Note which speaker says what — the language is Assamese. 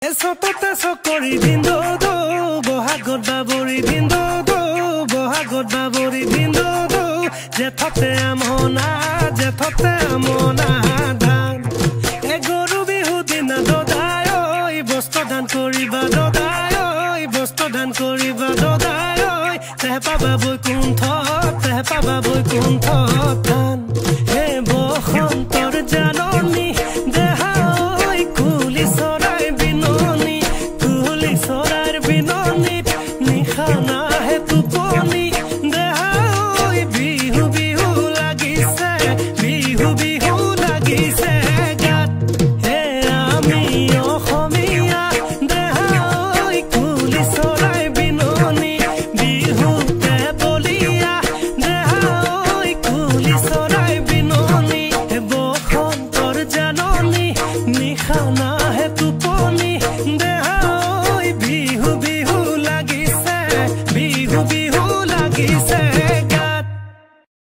Speaker 1: এসততে চকৰি ভিন্দো দো বহাগত বাবৰি ভিন্দো দো বহাগত বাবৰি ভিন্দো দো জেঠতে আমনা ধান এ গৰু বিহু দিনা দদায় ঐ বস্ত্ৰ দান কৰিবা দদায় ঐ বস্ত্ৰ দান কৰিবা দদায় ঐ তেহ পাবা বৈকুণ্ঠ ধান হে বসন্তৰ জাননী দেহা ঐ কুলি চৰাইৰ বিননিত নিশা নাহে টোপনি দেহা ঐ বিহু বিহু লাগিছে গাত হে আমি অসমীয়া দেহা ঐ কুলি চৰাইৰ বিননি বিহুতে বলিয়া দেহা ঐ কুলি চৰাইৰ বিননি হে বসন্তৰ জাননী নিশা নাহে টোপনি দেহা ঐ বিহু বিহু লাগিছে